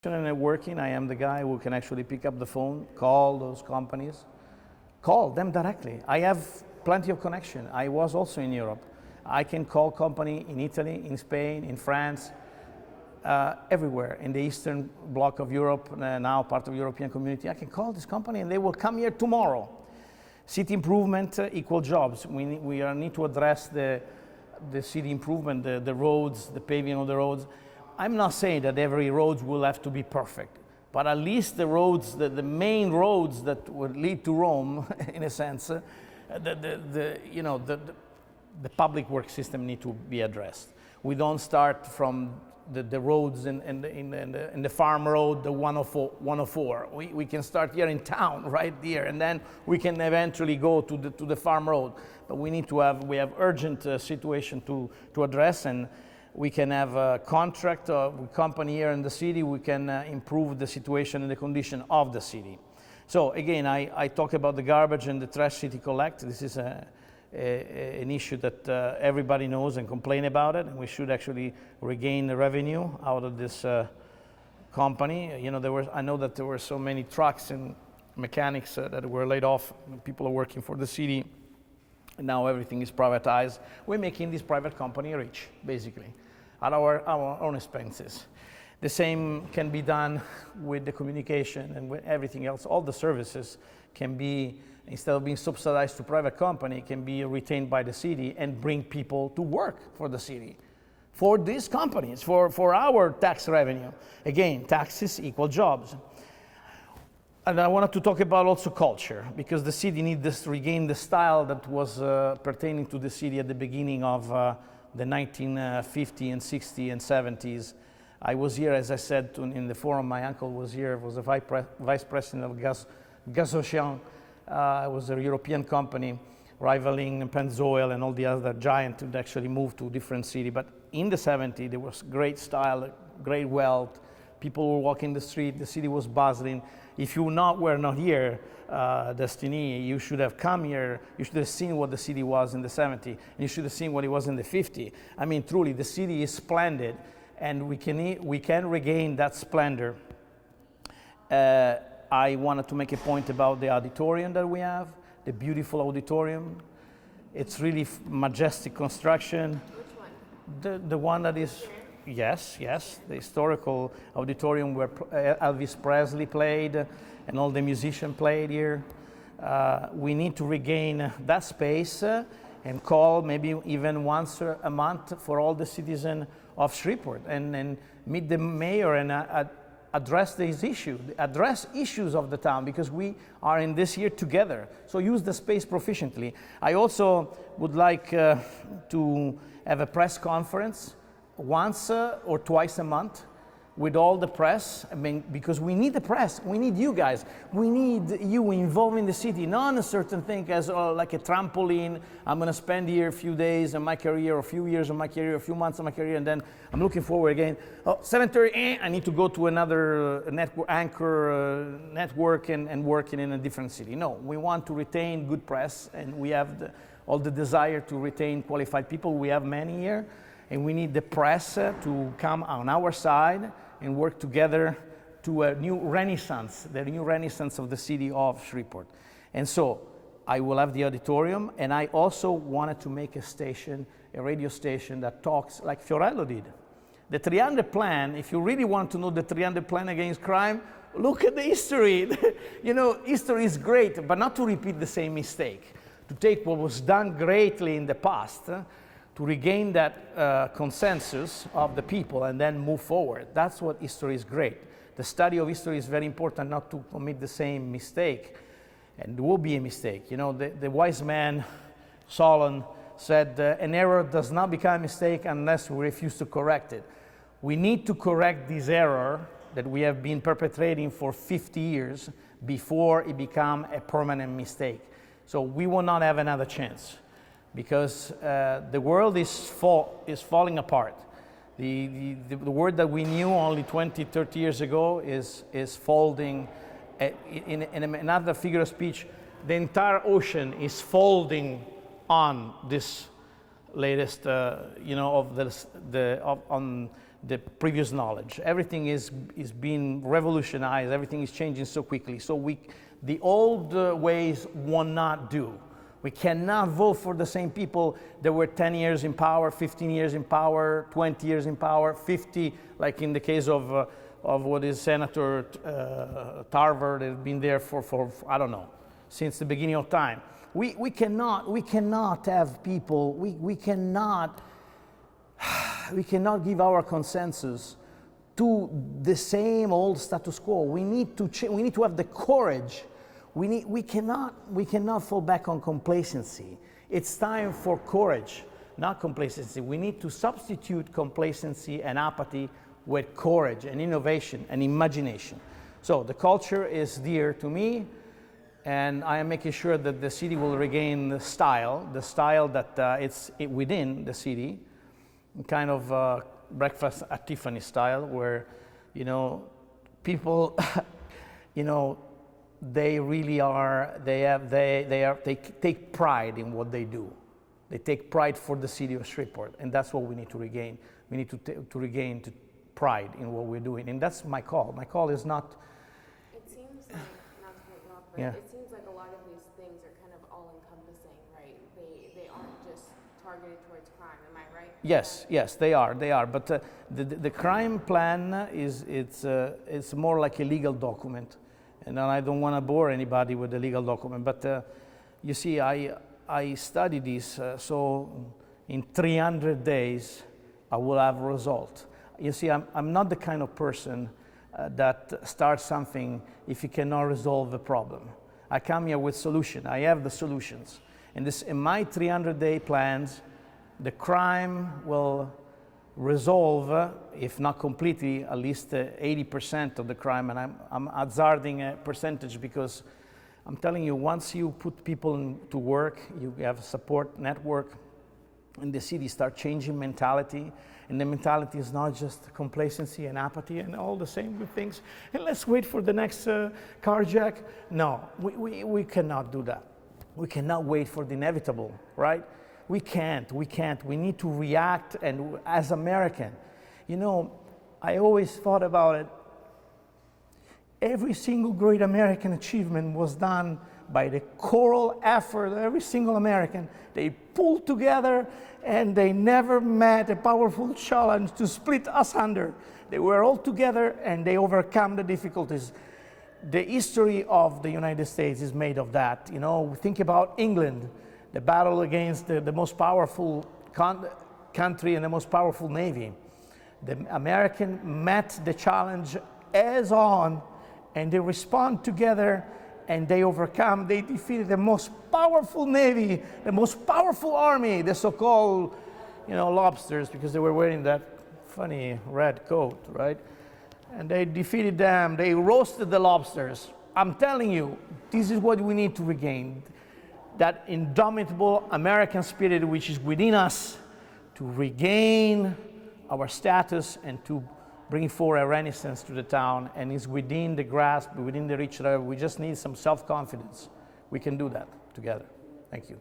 and networking, I am the guy who can actually pick up the phone, call those companies, call them directly. I have plenty of connection. I was also in Europe. I can call company in Italy, in Spain, in France, everywhere in the eastern bloc of Europe, now part of the European community. I can call this company and they will come here tomorrow. City improvement, equal jobs. We need to address the city improvement, the roads, the paving of the roads. I'm not saying that every road will have to be perfect, but at least the roads, the main roads that would lead to Rome, in a sense, the public work system need to be addressed. We don't start from the roads in the farm road, the 104. We can start here in town, right here, and then we can eventually go to the farm road. But we have urgent situation to address, and we can have a contract with company here in the city. We can improve the situation and the condition of the city. So again, I talk about the garbage and the trash city collect. This is an issue that everybody knows and complain about it, and we should actually regain the revenue out of this company. You know, I know that there were so many trucks and mechanics that were laid off. People are working for the city. Now everything is privatized. We're making this private company rich, basically, at our own expenses. The same can be done with the communication and with everything else. All the services can be, instead of being subsidized to private company, can be retained by the city and bring people to work for the city, for these companies, for our tax revenue. Again, taxes equal jobs. And I wanted to talk about also culture, because the city needs to regain the style that was pertaining to the city at the beginning of the 1950s and 60s and 70s. I was here, as I said, in the forum. My uncle was here, was the vice president of Gazauchian. It was a European company rivaling Pennzoil and all the other giants that actually moved to a different city. But in the 70s, there was great style, great wealth. People were walking the street, the city was bustling. If you were not here, Destinee, you should have come here, you should have seen what the city was in the 70s, and you should have seen what it was in the 50s. I mean, truly, the city is splendid, and we can regain that splendor. I wanted to make a point about the auditorium that we have, the beautiful auditorium. It's really majestic construction. Which one? The one that is... Yes, the historical auditorium where Elvis Presley played and all the musicians played here. We need to regain that space and call maybe even once a month for all the citizens of Shreveport and meet the mayor and address these issues, address issues of the town, because we are in this here together. So use the space proficiently. I also would like to have a press conference once or twice a month with all the press. I mean, because we need the press, we need you guys, we need you involved in the city, not a certain thing as like a trampoline. I'm going to spend here a few days in my career, or a few years of my career, a few months of my career, and then I'm looking forward again. 7:30, I need to go to another network and working in a different city. No, we want to retain good press, and we have all the desire to retain qualified people. We have many here. And we need the press to come on our side and work together to a new renaissance, the new renaissance of the city of Shreveport. And so I will have the auditorium, and I also wanted to make a radio station that talks like Fiorello did. The 300 plan, if you really want to know the 300 plan against crime, look at the history. You know, history is great, but not to repeat the same mistake. To take what was done greatly in the past, to regain that consensus of the people and then move forward. That's what history is great. The study of history is very important, not to commit the same mistake. And there will be a mistake. You know, the wise man, Solon, said, an error does not become a mistake unless we refuse to correct it. We need to correct this error that we have been perpetrating for 50 years before it becomes a permanent mistake. So we will not have another chance, because the world is falling apart. The word that we knew only 20, 30 years ago is folding. In another figure of speech, the entire ocean is folding on this latest, on the previous knowledge. Everything is being revolutionized. Everything is changing so quickly. So the old ways will not do. We cannot vote for the same people that were 10 years in power, 15 years in power, 20 years in power, 50, like in the case of what is Senator Tarver, that has been there for I don't know, since the beginning of time. We cannot have people, we cannot give our consensus to the same old status quo. We need to have the courage. We cannot fall back on complacency. It's time for courage, not complacency. We need to substitute complacency and apathy with courage and innovation and imagination. So the culture is dear to me, and I am making sure that the city will regain the style that it's within the city, kind of breakfast at Tiffany style, where, you know, people, you know, they really are, they take pride in what they do. They take pride for the city of Shreveport, and that's what we need to regain. We need to regain pride in what we're doing, and that's my call. My call is not. It seems like, not to cut you off, but yeah. It seems like a lot of these things are kind of all-encompassing, right? They aren't just targeted towards crime. Am I right? Yes, yes, they are. But the crime plan it's more like a legal document. And I don't want to bore anybody with the legal document, but you see, I studied this, so in 300 days, I will have a result. You see, I'm not the kind of person that starts something if you cannot resolve the problem. I come here with solution. I have the solutions. And in my 300-day plans, the crime will resolve, if not completely, at least 80% of the crime, and I'm hazarding a percentage because I'm telling you, once you put people to work, you have a support network, and the city start changing mentality, and the mentality is not just complacency and apathy and all the same good things, and let's wait for the next carjack. No, we cannot do that. We cannot wait for the inevitable, right? We can't. We need to react, and as American, you know, I always thought about it. Every single great American achievement was done by the choral effort of every single American. They pulled together, and they never met a powerful challenge to split asunder. They were all together, and they overcome the difficulties. The history of the United States is made of that. You know, think about England. The battle against the most powerful country and the most powerful navy. The American met the challenge as on, and they respond together, and they overcome. They defeated the most powerful navy, the most powerful army, the so-called, you know, lobsters, because they were wearing that funny red coat, right? And they defeated them. They roasted the lobsters. I'm telling you, this is what we need to regain. That indomitable American spirit which is within us, to regain our status and to bring forward a renaissance to the town, and is within the grasp, within the reach. We just need some self-confidence. We can do that together. Thank you.